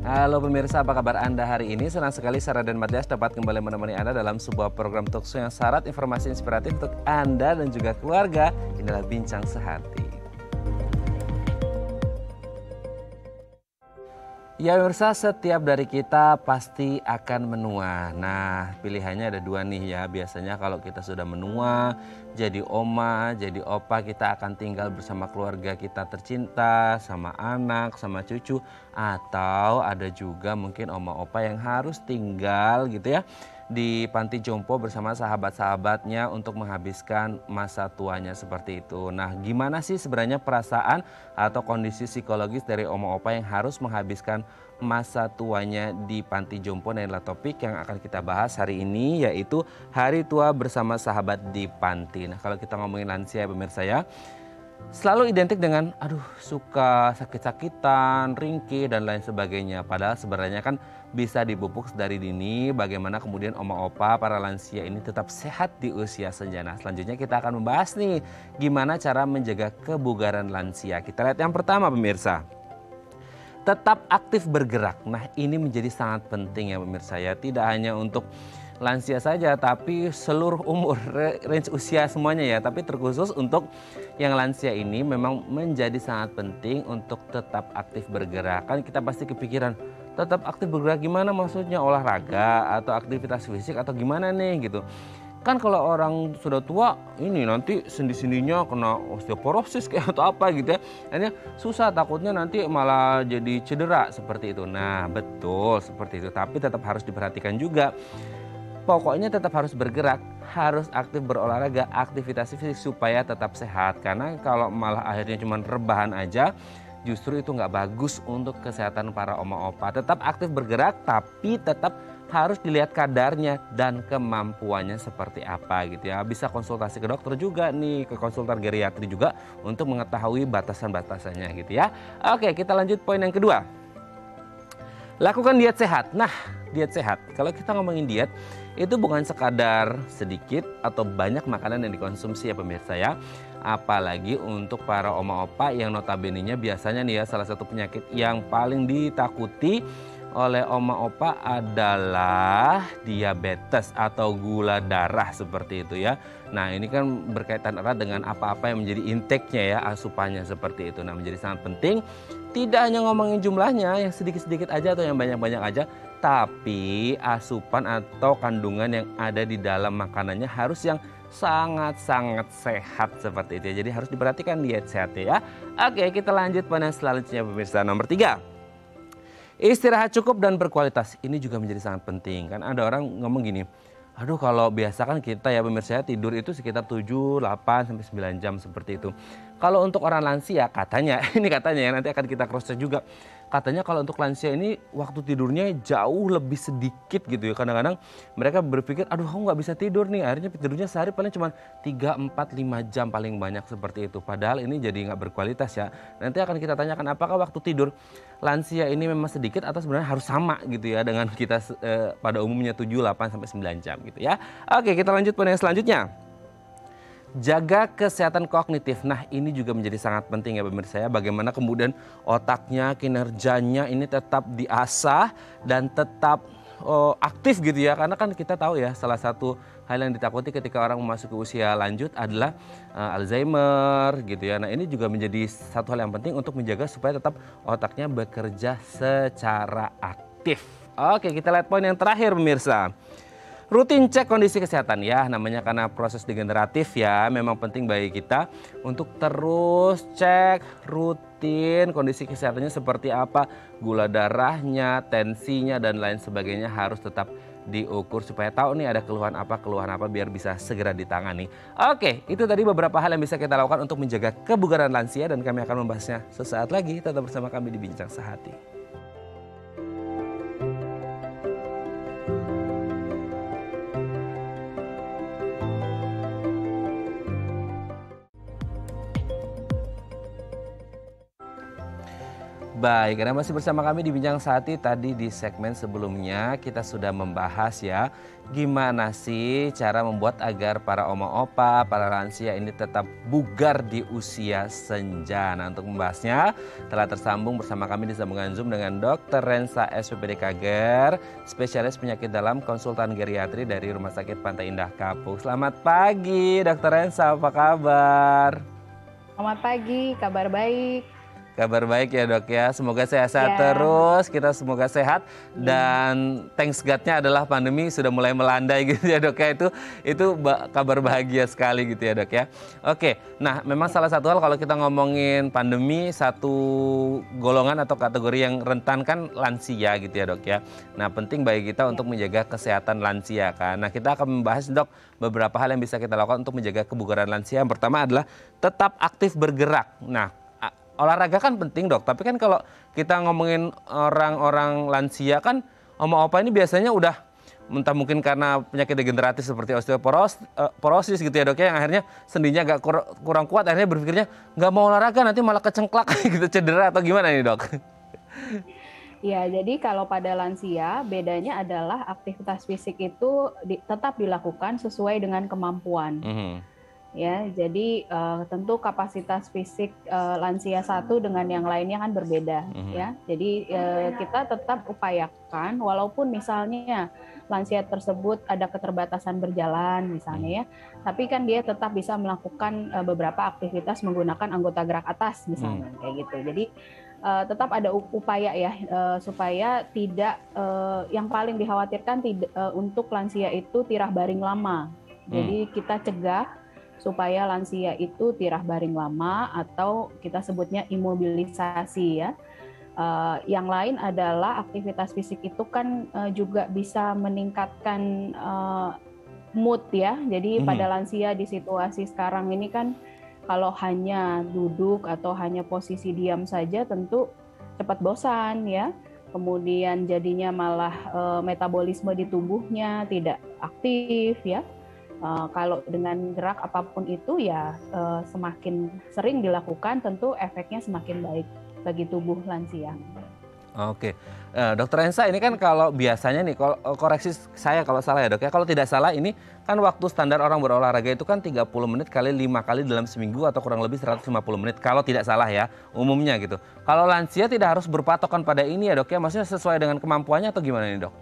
Halo pemirsa, apa kabar Anda hari ini? Senang sekali Sarah dan Matias dapat kembali menemani Anda dalam sebuah program talkshow yang syarat informasi inspiratif untuk Anda dan juga keluarga. Inilah Bincang Sehati. Ya pemirsa, setiap dari kita pasti akan menua. Nah, pilihannya ada dua nih ya. Biasanya kalau kita sudah menua, jadi oma, jadi opa, kita akan tinggal bersama keluarga kita tercinta, sama anak, sama cucu. Atau ada juga mungkin oma opa yang harus tinggal gitu ya di panti jompo bersama sahabat-sahabatnya untuk menghabiskan masa tuanya seperti itu. Nah, gimana sih sebenarnya perasaan atau kondisi psikologis dari oma opa yang harus menghabiskan masa tuanya di panti jompo? Nah, adalah topik yang akan kita bahas hari ini, yaitu Hari Tua bersama Sahabat di Panti. Nah, kalau kita ngomongin lansia ya pemirsa ya, selalu identik dengan suka sakit-sakitan, ringkih dan lain sebagainya. Padahal sebenarnya kan bisa dipupuk dari dini bagaimana kemudian oma opa para lansia ini tetap sehat di usia senja. Nah, selanjutnya kita akan membahas nih gimana cara menjaga kebugaran lansia. Kita lihat yang pertama pemirsa. Tetap aktif bergerak. Nah, ini menjadi sangat penting ya pemirsa ya. Tidak hanya untuk lansia saja, tapi seluruh umur, range usia semuanya ya. Tapi terkhusus untuk yang lansia ini memang menjadi sangat penting untuk tetap aktif bergerak. Kan kita pasti kepikiran, tetap aktif bergerak gimana maksudnya? Olahraga atau aktivitas fisik atau gimana nih gitu. Kan kalau orang sudah tua ini nanti sendi-sendinya kena osteoporosis kayak atau apa gitu ya. Akhirnya susah, takutnya nanti malah jadi cedera seperti itu. Nah, betul seperti itu, tapi tetap harus diperhatikan juga. Pokoknya tetap harus bergerak, harus aktif berolahraga, aktivitas fisik supaya tetap sehat. Karena kalau malah akhirnya cuma rebahan aja, justru itu nggak bagus untuk kesehatan para oma opa. Tetap aktif bergerak, tapi tetap harus dilihat kadarnya dan kemampuannya seperti apa gitu ya. Bisa konsultasi ke dokter juga nih, ke konsultan geriatri juga untuk mengetahui batasan-batasannya gitu ya. Oke, kita lanjut poin yang kedua. Lakukan diet sehat. Nah, diet sehat. Kalau kita ngomongin diet, itu bukan sekadar sedikit atau banyak makanan yang dikonsumsi ya pemirsa ya. Apalagi untuk para oma opa yang notabene-nya biasanya nih ya, salah satu penyakit yang paling ditakuti oleh oma opa adalah diabetes atau gula darah seperti itu ya. Nah, ini kan berkaitan erat dengan apa-apa yang menjadi intake-nya ya, asupannya seperti itu. Nah, menjadi sangat penting tidak hanya ngomongin jumlahnya yang sedikit-sedikit aja atau yang banyak-banyak aja, tapi asupan atau kandungan yang ada di dalam makanannya harus yang sangat-sangat sehat seperti itu ya. Jadi harus diperhatikan diet sehat ya. Oke, kita lanjut pada selanjutnya pemirsa. Nomor 3. Istirahat cukup dan berkualitas. Ini juga menjadi sangat penting. Kan ada orang ngomong gini, aduh kalau biasa kan kita ya pemirsa tidur itu sekitar 7, 8, sampai 9 jam seperti itu. Kalau untuk orang lansia katanya, ini katanya ya nanti akan kita cross check juga. Katanya kalau untuk lansia ini waktu tidurnya jauh lebih sedikit gitu ya. Kadang-kadang mereka berpikir, aduh aku nggak bisa tidur nih. Akhirnya tidurnya sehari paling cuma 3, 4, 5 jam paling banyak seperti itu. Padahal ini jadi nggak berkualitas ya. Nanti akan kita tanyakan apakah waktu tidur lansia ini memang sedikit atau sebenarnya harus sama gitu ya dengan kita pada umumnya 7, 8, sampai 9 jam gitu ya. Oke, kita lanjut pada yang selanjutnya. Jaga kesehatan kognitif. Nah, ini juga menjadi sangat penting ya pemirsa ya. Bagaimana kemudian otaknya, kinerjanya ini tetap diasah dan tetap aktif gitu ya. Karena kan kita tahu ya salah satu hal yang ditakuti ketika orang memasuki usia lanjut adalah Alzheimer gitu ya. Nah, ini juga menjadi satu hal yang penting untuk menjaga supaya tetap otaknya bekerja secara aktif. Oke, kita lihat poin yang terakhir pemirsa. Rutin cek kondisi kesehatan ya, namanya karena proses degeneratif ya, memang penting bagi kita untuk terus cek rutin kondisi kesehatannya seperti apa, gula darahnya, tensinya dan lain sebagainya harus tetap diukur supaya tahu nih ada keluhan apa biar bisa segera ditangani. Oke, itu tadi beberapa hal yang bisa kita lakukan untuk menjaga kebugaran lansia dan kami akan membahasnya sesaat lagi. Tetap bersama kami di Bincang Sehati. Baik, Anda masih bersama kami di Bincang Sehati. Tadi di segmen sebelumnya kita sudah membahas ya, gimana sih cara membuat agar para oma opa, para lansia ini tetap bugar di usia senja. Nah, untuk membahasnya telah tersambung bersama kami di sambungan Zoom dengan Dr. Rensa SPPD Kager, spesialis penyakit dalam konsultan geriatri dari Rumah Sakit Pantai Indah Kapuk. Selamat pagi Dr. Rensa, apa kabar? Selamat pagi, kabar baik. Kabar baik ya dok ya, semoga sehat-sehat terus, kita semoga sehat dan thanks God-nya adalah pandemi sudah mulai melandai gitu ya dok ya, itu kabar bahagia sekali gitu ya dok ya. Oke, nah memang salah satu hal kalau kita ngomongin pandemi, satu golongan atau kategori yang rentan kan lansia gitu ya dok ya. Nah penting bagi kita untuk menjaga kesehatan lansia kan. Nah kita akan membahas dok beberapa hal yang bisa kita lakukan untuk menjaga kebugaran lansia. Yang pertama adalah tetap aktif bergerak. Nah olahraga kan penting dok, tapi kan kalau kita ngomongin orang-orang lansia kan oma opa ini biasanya udah entah mungkin karena penyakit degeneratif seperti osteoporosis gitu ya dok ya, yang akhirnya sendinya agak kurang kuat, akhirnya berpikirnya nggak mau olahraga nanti malah kecengklak gitu, cedera atau gimana nih dok? Ya, jadi kalau pada lansia bedanya adalah aktivitas fisik itu tetap dilakukan sesuai dengan kemampuan. Ya, jadi tentu kapasitas fisik lansia satu dengan yang lainnya kan berbeda ya. Jadi kita tetap upayakan walaupun misalnya lansia tersebut ada keterbatasan berjalan misalnya ya, tapi kan dia tetap bisa melakukan beberapa aktivitas menggunakan anggota gerak atas misalnya kayak gitu. Jadi tetap ada upaya ya supaya tidak yang paling dikhawatirkan untuk lansia itu tirah baring lama. Jadi kita cegah supaya lansia itu tirah baring lama atau kita sebutnya imobilisasi ya. Yang lain adalah aktivitas fisik itu kan juga bisa meningkatkan mood ya. Jadi pada lansia di situasi sekarang ini kan kalau hanya duduk atau hanya posisi diam saja tentu cepat bosan ya. Kemudian jadinya malah metabolisme di tubuhnya tidak aktif ya. Kalau dengan gerak apapun itu ya semakin sering dilakukan tentu efeknya semakin baik bagi tubuh lansia. Oke, Dokter Rensa ini kan kalau biasanya nih, koreksi saya kalau salah ya dok ya, kalau tidak salah ini kan waktu standar orang berolahraga itu kan 30 menit kali 5 kali dalam seminggu atau kurang lebih 150 menit kalau tidak salah ya umumnya gitu. Kalau lansia tidak harus berpatokan pada ini ya dok ya, maksudnya sesuai dengan kemampuannya atau gimana nih dok?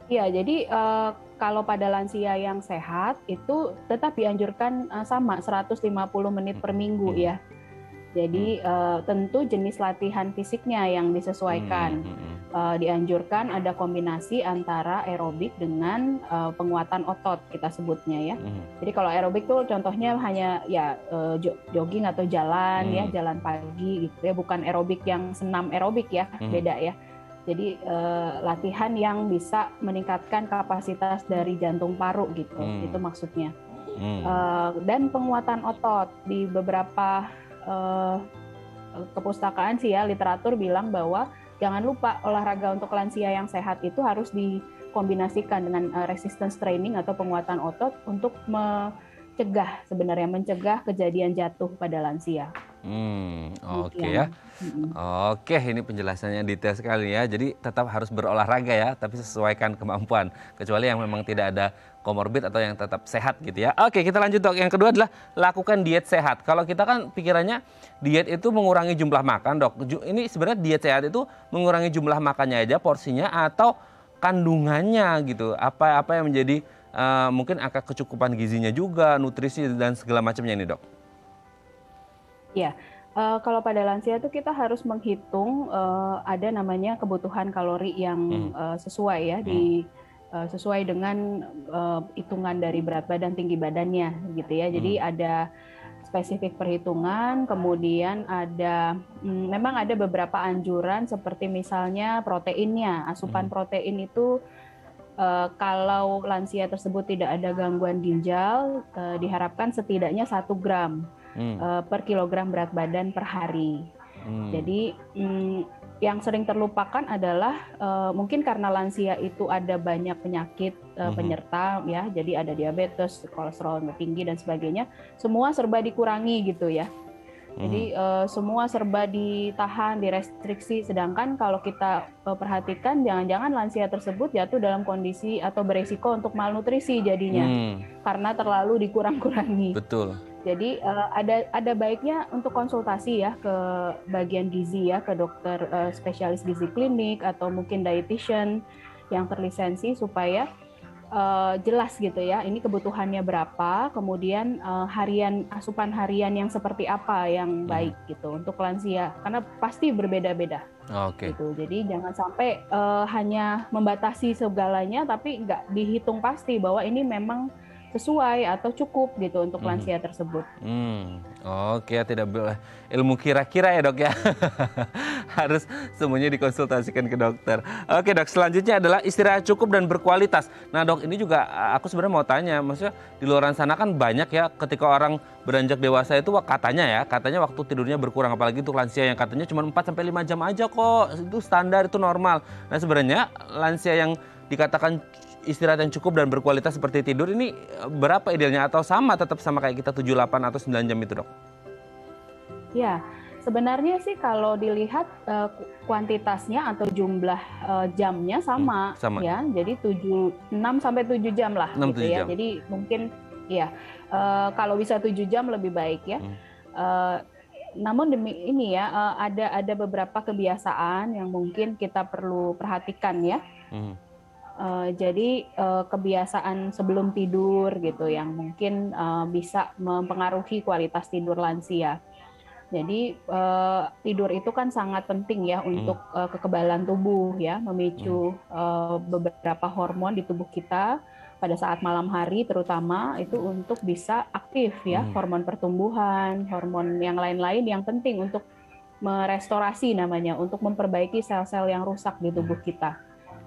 Iya, jadi kalau pada lansia yang sehat itu tetap dianjurkan sama 150 menit per minggu ya. Jadi tentu jenis latihan fisiknya yang disesuaikan. Dianjurkan ada kombinasi antara aerobik dengan penguatan otot kita sebutnya ya. Jadi kalau aerobik tuh contohnya hanya ya jogging atau jalan ya, jalan pagi gitu ya, bukan aerobik yang senam aerobik ya, beda ya. Jadi latihan yang bisa meningkatkan kapasitas dari jantung paru gitu, itu maksudnya. Dan penguatan otot di beberapa kepustakaan sih ya, literatur bilang bahwa jangan lupa olahraga untuk lansia yang sehat itu harus dikombinasikan dengan resistance training atau penguatan otot untuk mencegah kejadian jatuh pada lansia. Oke ya. Oke, ini penjelasannya detail sekali ya. Jadi tetap harus berolahraga ya, tapi sesuaikan kemampuan. Kecuali yang memang tidak ada komorbid atau yang tetap sehat gitu ya. Oke, kita lanjut dok. Yang kedua adalah lakukan diet sehat. Kalau kita kan pikirannya diet itu mengurangi jumlah makan dok. Ini sebenarnya diet sehat itu mengurangi jumlah makannya aja, porsinya atau kandungannya gitu. Apa yang menjadi mungkin angka kecukupan gizinya juga, nutrisi dan segala macamnya ini dok. Ya, kalau pada lansia itu kita harus menghitung ada namanya kebutuhan kalori yang sesuai ya, sesuai dengan hitungan dari berat badan, tinggi badannya gitu ya. Jadi ada spesifik perhitungan, kemudian memang ada beberapa anjuran seperti misalnya proteinnya, asupan protein itu kalau lansia tersebut tidak ada gangguan ginjal, diharapkan setidaknya 1 gram per kilogram berat badan per hari. Jadi yang sering terlupakan adalah mungkin karena lansia itu ada banyak penyakit penyerta ya, jadi ada diabetes, kolesterol tinggi dan sebagainya, semua serba dikurangi gitu ya. Jadi semua serba ditahan, direstriksi. Sedangkan kalau kita perhatikan, jangan-jangan lansia tersebut jatuh dalam kondisi atau beresiko untuk malnutrisi jadinya, karena terlalu dikurang-kurangi. Betul. Jadi ada baiknya untuk konsultasi ya ke bagian gizi ya, ke dokter spesialis gizi klinik atau mungkin dietitian yang terlisensi supaya jelas gitu ya, ini kebutuhannya berapa, kemudian asupan harian yang seperti apa yang baik gitu untuk lansia, karena pasti berbeda-beda. Gitu. Jadi jangan sampai hanya membatasi segalanya tapi nggak dihitung pasti bahwa ini memang sesuai atau cukup gitu untuk lansia tersebut. Oke, tidak boleh ilmu kira-kira ya dok ya. Harus semuanya dikonsultasikan ke dokter. Oke dok, selanjutnya adalah istirahat cukup dan berkualitas. Nah dok, ini juga aku sebenarnya mau tanya, maksudnya di luar sana kan banyak ya ketika orang beranjak dewasa itu katanya waktu tidurnya berkurang, apalagi untuk lansia yang katanya cuma 4-5 jam aja kok, itu standar, itu normal. Nah sebenarnya lansia yang dikatakan istirahat yang cukup dan berkualitas seperti tidur ini berapa idealnya, atau tetap sama kayak kita 7, 8 atau 9 jam itu dok? Ya, sebenarnya sih kalau dilihat kuantitasnya atau jumlah jamnya sama. Ya. Jadi 6 sampai 7 jam lah gitu ya. Jam. Jadi mungkin ya kalau bisa 7 jam lebih baik ya. Namun ini ya ada beberapa kebiasaan yang mungkin kita perlu perhatikan ya. Jadi kebiasaan sebelum tidur gitu yang mungkin bisa mempengaruhi kualitas tidur lansia. Jadi tidur itu kan sangat penting ya untuk kekebalan tubuh ya, memicu beberapa hormon di tubuh kita pada saat malam hari terutama itu untuk bisa aktif ya, hormon pertumbuhan, hormon yang lain-lain yang penting untuk merestorasi namanya, untuk memperbaiki sel-sel yang rusak di tubuh kita.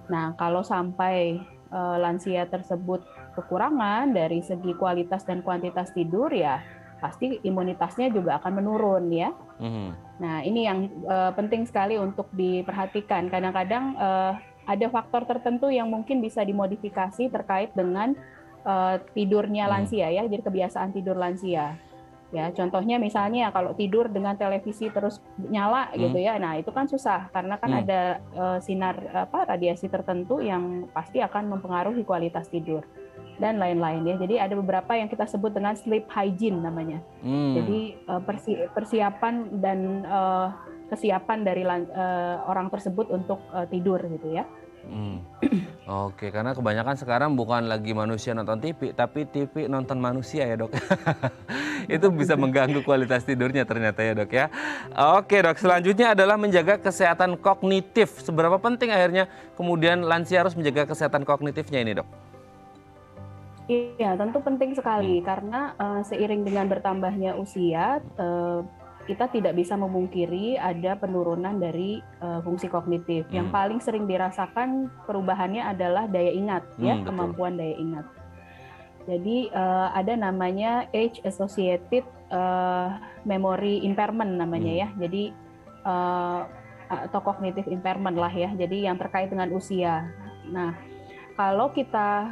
Nah, kalau sampai lansia tersebut kekurangan dari segi kualitas dan kuantitas tidur ya pasti imunitasnya juga akan menurun ya. Nah, ini yang penting sekali untuk diperhatikan. Kadang-kadang ada faktor tertentu yang mungkin bisa dimodifikasi terkait dengan tidurnya lansia ya, jadi kebiasaan tidur lansia. Ya, contohnya misalnya kalau tidur dengan televisi terus nyala gitu ya, nah itu kan susah karena kan ada sinar radiasi tertentu yang pasti akan mempengaruhi kualitas tidur dan lain-lain ya. Jadi ada beberapa yang kita sebut dengan sleep hygiene namanya. Jadi persiapan dan kesiapan dari orang tersebut untuk tidur gitu ya. Oke, karena kebanyakan sekarang bukan lagi manusia nonton TV, tapi TV nonton manusia ya dok. Itu bisa mengganggu kualitas tidurnya ternyata ya dok ya. Oke dok, selanjutnya adalah menjaga kesehatan kognitif. Seberapa penting akhirnya kemudian lansia harus menjaga kesehatan kognitifnya ini dok? Iya, tentu penting sekali karena seiring dengan bertambahnya usia, kita tidak bisa memungkiri ada penurunan dari fungsi kognitif. Yang paling sering dirasakan perubahannya adalah daya ingat, ya, kemampuan daya ingat. Jadi ada namanya age associated memory impairment namanya ya. Jadi atau cognitive impairment lah ya. Jadi yang terkait dengan usia. Nah, kalau kita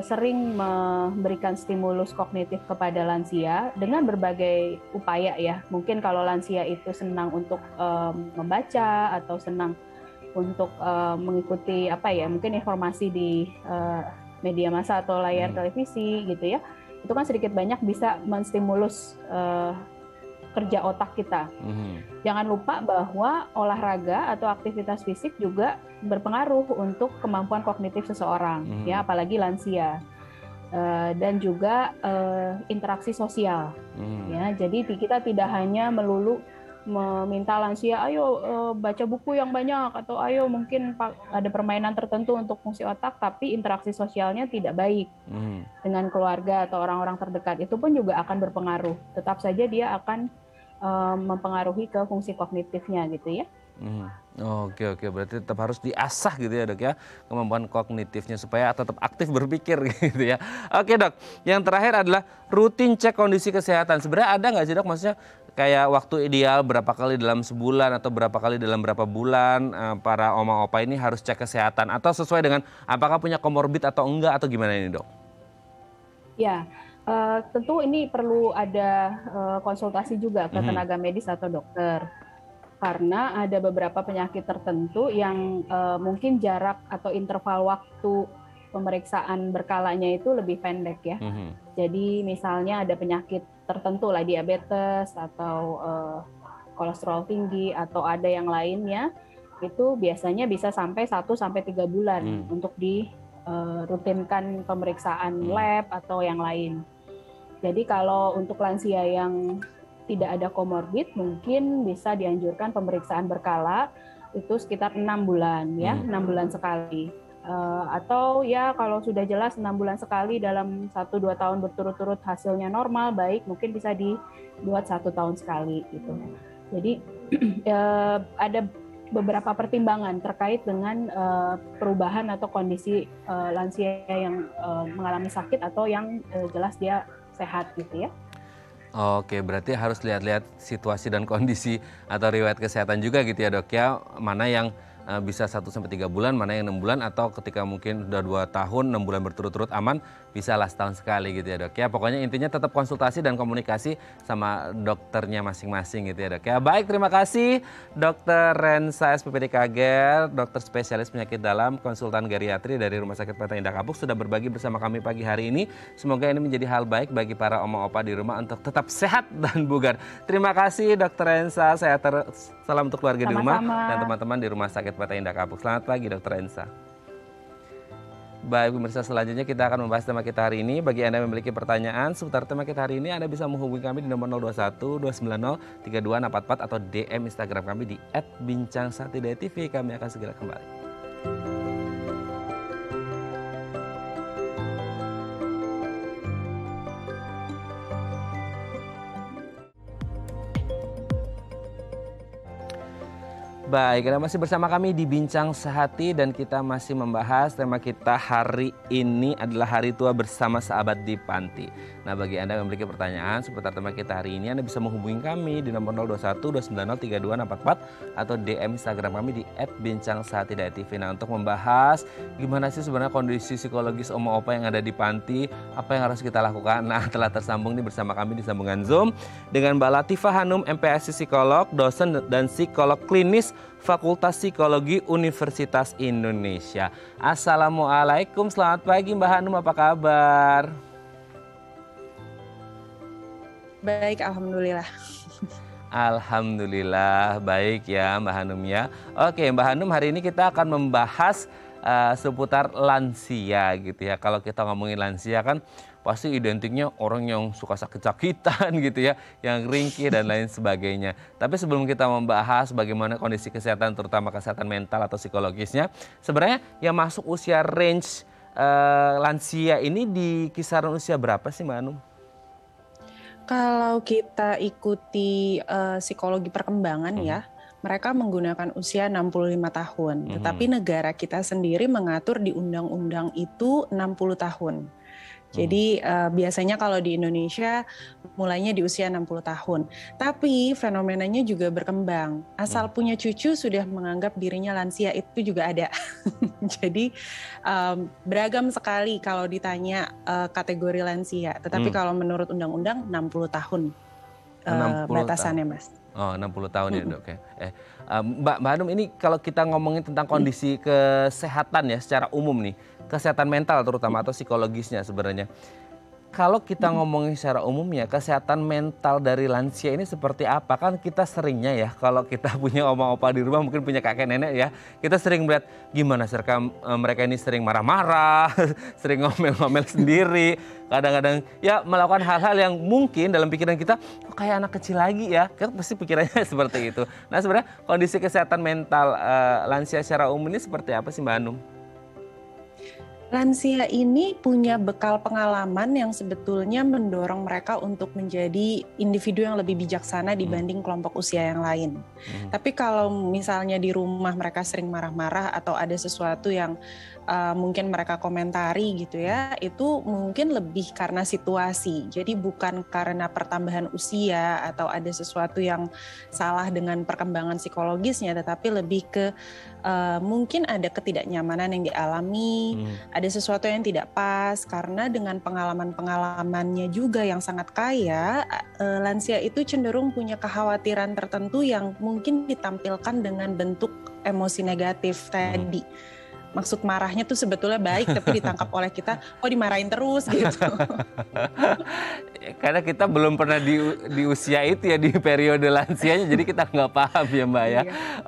sering memberikan stimulus kognitif kepada lansia dengan berbagai upaya ya, mungkin kalau lansia itu senang untuk membaca atau senang untuk mengikuti mungkin informasi di media massa atau layar televisi gitu ya, itu kan sedikit banyak bisa menstimulus kerja otak kita. Jangan lupa bahwa olahraga atau aktivitas fisik juga berpengaruh untuk kemampuan kognitif seseorang, ya, apalagi lansia. Dan juga interaksi sosial. Ya, jadi kita tidak hanya melulu meminta lansia, ayo baca buku yang banyak atau ayo mungkin ada permainan tertentu untuk fungsi otak, tapi interaksi sosialnya tidak baik dengan keluarga atau orang-orang terdekat, itu pun juga akan berpengaruh. Tetap saja dia akan mempengaruhi ke fungsi kognitifnya gitu ya. Oke, berarti tetap harus diasah gitu ya dok ya, kemampuan kognitifnya supaya tetap aktif berpikir gitu ya. Oke dok, yang terakhir adalah rutin cek kondisi kesehatan. Sebenarnya ada nggak sih dok, maksudnya kayak waktu ideal berapa kali dalam sebulan atau berapa kali dalam berapa bulan para oma opa ini harus cek kesehatan, atau sesuai dengan apakah punya komorbid atau enggak, atau gimana ini dok? Ya, Tentu ini perlu ada konsultasi juga ke tenaga medis atau dokter. Karena ada beberapa penyakit tertentu yang mungkin jarak atau interval waktu pemeriksaan berkalanya itu lebih pendek ya. Jadi misalnya ada penyakit tertentu lah, diabetes atau kolesterol tinggi atau ada yang lainnya, itu biasanya bisa sampai 1-3 bulan untuk dirutinkan pemeriksaan lab atau yang lain. Jadi kalau untuk lansia yang tidak ada komorbid, mungkin bisa dianjurkan pemeriksaan berkala itu sekitar 6 bulan ya, 6 bulan sekali. Atau ya kalau sudah jelas 6 bulan sekali dalam 1-2 tahun berturut-turut hasilnya normal, baik, mungkin bisa dibuat 1 tahun sekali gitu. Jadi ada beberapa pertimbangan terkait dengan perubahan atau kondisi lansia yang mengalami sakit atau yang jelas dia sehat gitu ya. Oke, berarti harus lihat-lihat situasi dan kondisi atau riwayat kesehatan juga gitu ya dok ya. Mana yang bisa 1-3 bulan, mana yang 6 bulan, atau ketika mungkin udah 2 tahun, 6 bulan berturut-turut aman, bisa lah setahun sekali gitu ya dok ya. Pokoknya intinya tetap konsultasi dan komunikasi sama dokternya masing-masing gitu ya dok ya. Baik, terima kasih Dr. Rensa SPPD Kager, dokter spesialis penyakit dalam, konsultan geriatri dari Rumah Sakit PT Indah Kapuk, sudah berbagi bersama kami pagi hari ini. Semoga ini menjadi hal baik bagi para oma opa di rumah untuk tetap sehat dan bugar. Terima kasih Dr. Rensa, salam untuk keluarga di rumah dan teman-teman di Rumah Sakit PT Indah Kapuk. Selamat pagi Dr. Rensa. Baik pemirsa, selanjutnya kita akan membahas tema kita hari ini. Bagi Anda yang memiliki pertanyaan seputar tema kita hari ini, Anda bisa menghubungi kami di nomor 021 290 3244 atau DM Instagram kami di @bincang-tv. Kami akan segera kembali. Baik, Anda masih bersama kami di Bincang Sehati dan kita masih membahas tema kita hari ini adalah Hari Tua Bersama Sahabat di Panti. Nah, bagi Anda yang memiliki pertanyaan seputar tema kita hari ini, Anda bisa menghubungi kami di nomor 021 290 3244 atau DM Instagram kami di @bincang-sehati.tv. Nah, untuk membahas gimana sih sebenarnya kondisi psikologis oma opa yang ada di panti, apa yang harus kita lakukan. Nah, telah tersambung nih bersama kami di sambungan Zoom dengan Mbak Latifah Hanum, MPSI Psikolog, dosen dan psikolog klinis Fakultas Psikologi Universitas Indonesia. Assalamualaikum, selamat pagi Mbak Hanum, apa kabar? Baik, alhamdulillah. Alhamdulillah, baik ya Mbak Hanum ya. Oke Mbak Hanum, hari ini kita akan membahas seputar lansia gitu ya. Kalau kita ngomongin lansia kan pasti identiknya orang yang suka sakit-sakitan gitu ya, yang ringkih dan lain sebagainya. Tapi sebelum kita membahas bagaimana kondisi kesehatan, terutama kesehatan mental atau psikologisnya, sebenarnya yang masuk usia range lansia ini di kisaran usia berapa sih Mbak Hanum? Kalau kita ikuti psikologi perkembangan ya, mereka menggunakan usia 65 tahun. Tetapi negara kita sendiri mengatur di undang-undang itu 60 tahun. Jadi biasanya kalau di Indonesia mulainya di usia 60 tahun. Tapi fenomenanya juga berkembang. Asal punya cucu sudah menganggap dirinya lansia, itu juga ada. Jadi beragam sekali kalau ditanya kategori lansia. Tetapi kalau menurut undang-undang 60 tahun 60 batasannya tahun. Mas. Oh 60 tahun ya dok ya. Mbak Hanum, ini kalau kita ngomongin tentang kondisi kesehatan ya secara umum nih, kesehatan mental terutama atau psikologisnya sebenarnya. Kalau kita ngomongin secara umumnya kesehatan mental dari lansia ini seperti apa? Kan kita seringnya ya kalau kita punya oma opa di rumah, mungkin punya kakek nenek ya, kita sering melihat gimana mereka ini sering marah-marah, sering ngomel-ngomel sendiri, kadang-kadang ya melakukan hal-hal yang mungkin dalam pikiran kita kok kayak anak kecil lagi ya, kita pasti pikirannya seperti itu. Nah sebenarnya kondisi kesehatan mental lansia secara umum ini seperti apa sih Mbak Hanum? Lansia ini punya bekal pengalaman yang sebetulnya mendorong mereka untuk menjadi individu yang lebih bijaksana dibanding kelompok usia yang lain. Tapi kalau misalnya di rumah mereka sering marah-marah atau ada sesuatu yang mungkin mereka komentari gitu ya, itu mungkin lebih karena situasi. Jadi bukan karena pertambahan usia atau ada sesuatu yang salah dengan perkembangan psikologisnya, tetapi lebih ke mungkin ada ketidaknyamanan yang dialami, ada sesuatu yang tidak pas, karena dengan pengalaman-pengalamannya juga yang sangat kaya, lansia itu cenderung punya kekhawatiran tertentu yang mungkin ditampilkan dengan bentuk emosi negatif tadi. Maksud marahnya tuh sebetulnya baik, tapi ditangkap oleh kita, kok dimarahin terus gitu. Karena kita belum pernah di usia itu ya, di periode lansianya, jadi kita nggak paham ya Mbak ya.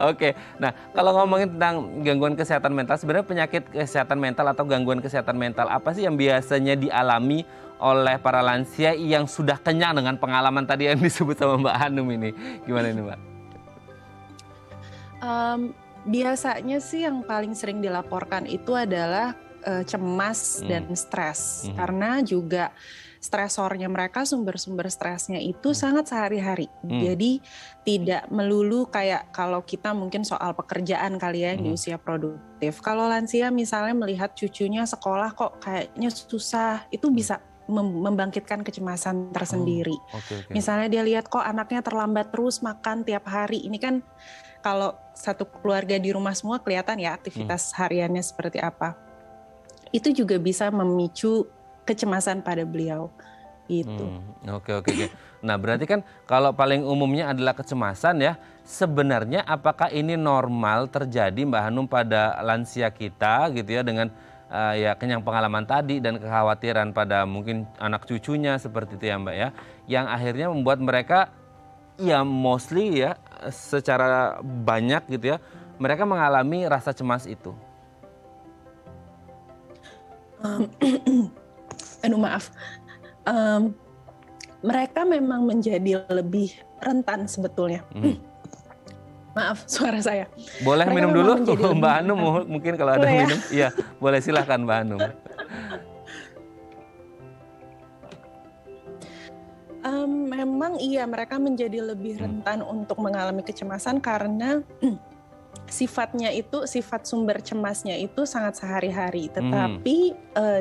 Oke, nah kalau ngomongin tentang gangguan kesehatan mental, sebenarnya penyakit kesehatan mental atau gangguan kesehatan mental apa sih yang biasanya dialami oleh para lansia yang sudah kenyang dengan pengalaman tadi yang disebut sama Mbak Hanum ini? Gimana ini Mbak? Biasanya sih yang paling sering dilaporkan itu adalah cemas dan stres. Karena juga stresornya mereka, sumber-sumber stresnya itu sangat sehari-hari. Jadi tidak melulu kayak kalau kita mungkin soal pekerjaan kali ya di usia produktif. Kalau lansia misalnya melihat cucunya sekolah kok kayaknya susah, itu bisa membangkitkan kecemasan tersendiri. Misalnya dia lihat kok anaknya terlambat terus makan tiap hari. Ini kan kalau satu keluarga di rumah semua kelihatan ya aktivitas hariannya seperti apa. Itu juga bisa memicu kecemasan pada beliau. Gitu. Oke. Nah berarti kan kalau paling umumnya adalah kecemasan ya. Sebenarnya apakah ini normal terjadi Mbak Hanum pada lansia kita gitu ya, dengan ya kenyang pengalaman tadi dan kekhawatiran pada mungkin anak cucunya seperti itu ya Mbak ya, yang akhirnya membuat mereka ya mostly ya secara banyak gitu ya, mereka mengalami rasa cemas itu. Maaf, mereka memang menjadi lebih rentan sebetulnya. Maaf, suara saya. Boleh mereka minum dulu Mbak Hanum, mungkin kalau ada minum. Iya, boleh silahkan Mbak Hanum. Memang iya, mereka menjadi lebih rentan untuk mengalami kecemasan karena sifatnya itu, sifat sumber cemasnya itu sangat sehari-hari. Tetapi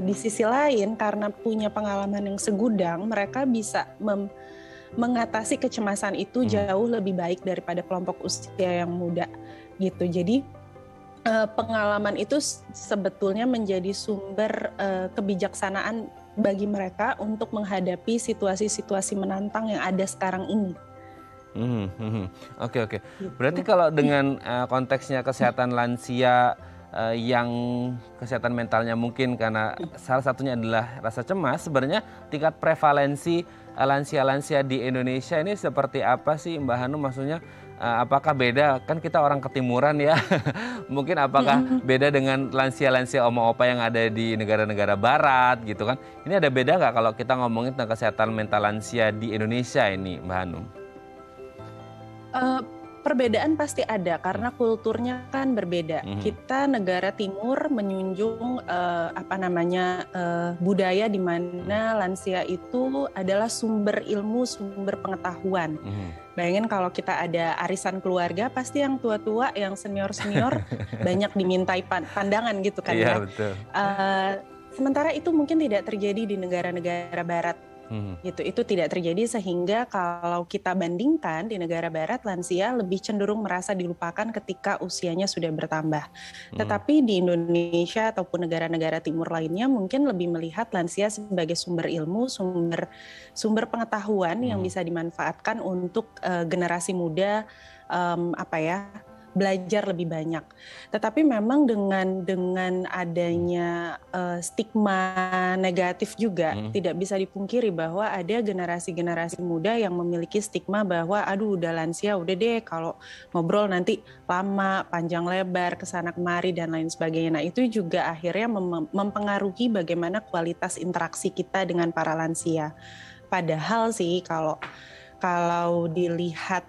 di sisi lain karena punya pengalaman yang segudang, mereka bisa mengatasi kecemasan itu jauh lebih baik daripada kelompok usia yang muda gitu. Jadi pengalaman itu sebetulnya menjadi sumber kebijaksanaan bagi mereka untuk menghadapi situasi-situasi menantang yang ada sekarang ini. Oke. Berarti kalau dengan konteksnya kesehatan lansia yang kesehatan mentalnya mungkin karena salah satunya adalah rasa cemas, sebenarnya tingkat prevalensi lansia-lansia di Indonesia ini seperti apa sih Mbak Hanum? Maksudnya apakah beda, kan kita orang ketimuran ya, mungkin apakah beda dengan lansia-lansia oma-opa yang ada di negara-negara barat gitu kan? Ini ada beda nggak kalau kita ngomongin tentang kesehatan mental lansia di Indonesia ini Mbak Hanum? Perbedaan pasti ada karena kulturnya kan berbeda. Kita negara timur menjunjung budaya di mana lansia itu adalah sumber ilmu, sumber pengetahuan. Bayangin kalau kita ada arisan keluarga, pasti yang tua-tua, yang senior-senior banyak dimintai pandangan gitu kan ya. Betul. Sementara itu mungkin tidak terjadi di negara-negara barat. Gitu, itu tidak terjadi sehingga kalau kita bandingkan di negara barat, lansia lebih cenderung merasa dilupakan ketika usianya sudah bertambah. Tetapi di Indonesia ataupun negara-negara timur lainnya mungkin lebih melihat lansia sebagai sumber ilmu, sumber pengetahuan yang bisa dimanfaatkan untuk generasi muda belajar lebih banyak. Tetapi memang dengan adanya stigma negatif juga tidak bisa dipungkiri bahwa ada generasi-generasi muda yang memiliki stigma bahwa aduh udah lansia, udah deh kalau ngobrol nanti lama, panjang lebar, kesana kemari dan lain sebagainya. Nah itu juga akhirnya mempengaruhi bagaimana kualitas interaksi kita dengan para lansia. Padahal sih kalau dilihat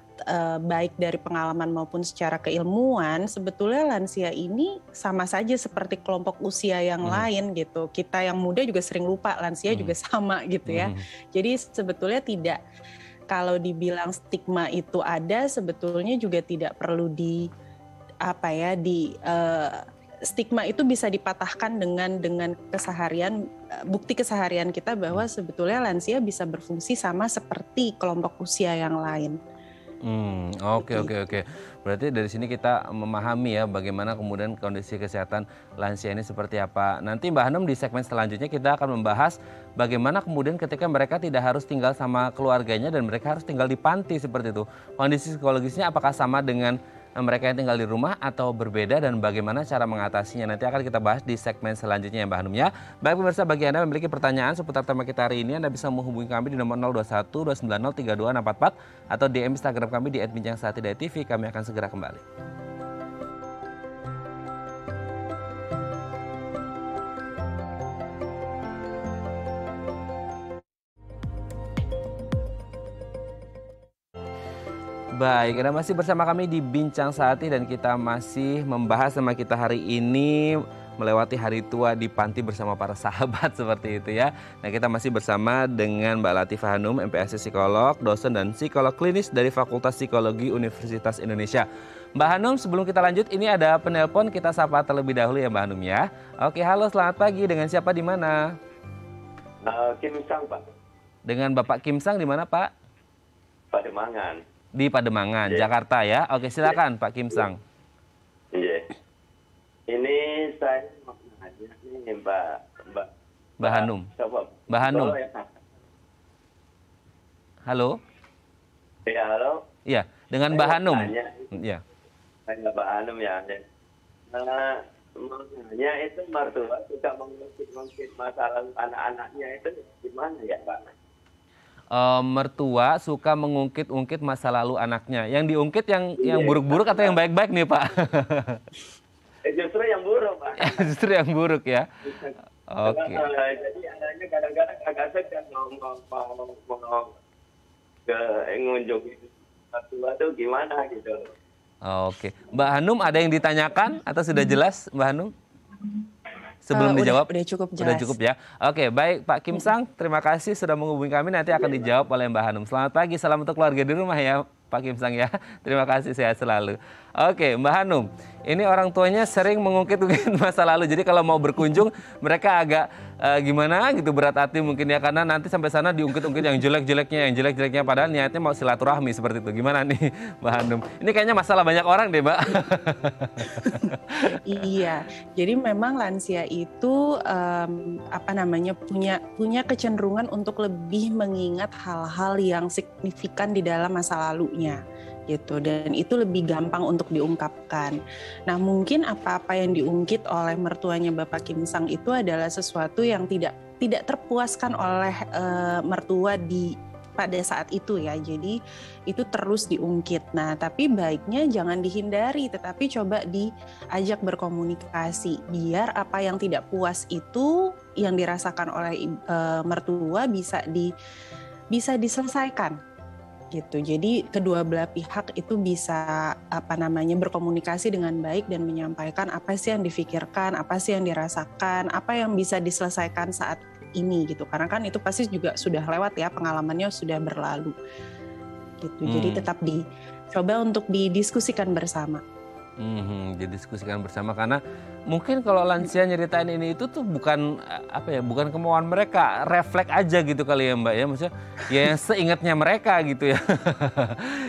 baik dari pengalaman maupun secara keilmuan, sebetulnya lansia ini sama saja seperti kelompok usia yang lain gitu. Kita yang muda juga sering lupa, lansia juga sama gitu ya. Jadi sebetulnya tidak, kalau dibilang stigma itu ada, sebetulnya juga tidak perlu stigma itu bisa dipatahkan dengan keseharian, bukti keseharian kita bahwa sebetulnya lansia bisa berfungsi sama seperti kelompok usia yang lain. Oke. Berarti dari sini kita memahami ya bagaimana kemudian kondisi kesehatan lansia ini seperti apa. Nanti Mbak Hanum di segmen selanjutnya kita akan membahas bagaimana kemudian ketika mereka tidak harus tinggal sama keluarganya dan mereka harus tinggal di panti seperti itu. Kondisi psikologisnya apakah sama dengan mereka yang tinggal di rumah atau berbeda dan bagaimana cara mengatasinya. Nanti akan kita bahas di segmen selanjutnya ya Mbak Hanum ya. Baik pemirsa, bagi Anda yang memiliki pertanyaan seputar tema kita hari ini, Anda bisa menghubungi kami di nomor 021 290 32644 atau DM Instagram kami di @bincangsaatidai.tv. Kami akan segera kembali. Baik, Anda masih bersama kami di Bincang Saati dan kita masih membahas tema kita hari ini melewati hari tua di panti bersama para sahabat seperti itu ya. Nah, kita masih bersama dengan Mbak Latifah Hanum, MPASI Psikolog, dosen dan psikolog klinis dari Fakultas Psikologi Universitas Indonesia. Mbak Hanum, sebelum kita lanjut, ini ada penelpon, kita sapa terlebih dahulu ya Mbak Hanum ya. Oke, halo, selamat pagi. Dengan siapa di mana? Kim Sang, Pak. Dengan Bapak Kim Sang di mana, Pak? Pademangan. Di Pademangan, Jakarta ya. Oke, silakan Pak Kim Sang. Iya. Ini saya mau nanya nih Mbak Hanum. Coba. Mbak Hanum. Halo? Iya, halo. Iya, dengan Mbak Hanum. Iya. Mbak Hanum ya. Mau nanya itu mertua suka mengungkit masalah anak-anaknya itu gimana ya, Pak? Mertua suka mengungkit-ungkit masa lalu anaknya. Yang diungkit yang buruk-buruk atau yang baik-baik nih, Pak? Justru yang buruk, Pak. Justru yang buruk ya. Oke. Jadi anaknya kadang-kadang agak segan mau ke ngunjungi mertua tuh gimana gitu. Oke. Mbak Hanum ada yang ditanyakan atau sudah jelas, Mbak Hanum? Sebelum dijawab? Udah cukup jelas. Sudah cukup ya. Oke, baik Pak Kim Sang, terima kasih sudah menghubungi kami. Nanti akan dijawab oleh Mbak Hanum. Selamat pagi, salam untuk keluarga di rumah ya Pak Kim Sang ya. Terima kasih, sehat selalu. Oke, Mbak Hanum, ini orang tuanya sering mengungkit-ungkit masa lalu. Jadi kalau mau berkunjung mereka agak gimana gitu, berat hati mungkin ya. Karena nanti sampai sana diungkit-ungkit yang jelek-jeleknya. Padahal niatnya mau silaturahmi seperti itu. Gimana nih Mbak Hanum? Ini kayaknya masalah banyak orang deh Mbak. Iya, jadi memang lansia itu punya kecenderungan untuk lebih mengingat hal-hal yang signifikan di dalam masa lalunya gitu, dan itu lebih gampang untuk diungkapkan. Nah, mungkin apa-apa yang diungkit oleh mertuanya Bapak Kim Sang itu adalah sesuatu yang tidak terpuaskan oleh mertua pada saat itu ya. Jadi itu terus diungkit. Nah, tapi baiknya jangan dihindari, tetapi coba diajak berkomunikasi biar apa yang tidak puas itu yang dirasakan oleh mertua bisa diselesaikan gitu. Jadi kedua belah pihak itu bisa berkomunikasi dengan baik dan menyampaikan apa sih yang difikirkan, apa sih yang dirasakan, apa yang bisa diselesaikan saat ini gitu. Karena kan itu pasti juga sudah lewat ya, pengalamannya sudah berlalu gitu. Jadi tetap dicoba untuk didiskusikan bersama. Didiskusikan bersama, karena mungkin kalau lansia nyeritain ini itu tuh bukan bukan kemauan mereka, refleks aja gitu kali ya Mbak ya, maksudnya ya yang seingatnya mereka gitu ya.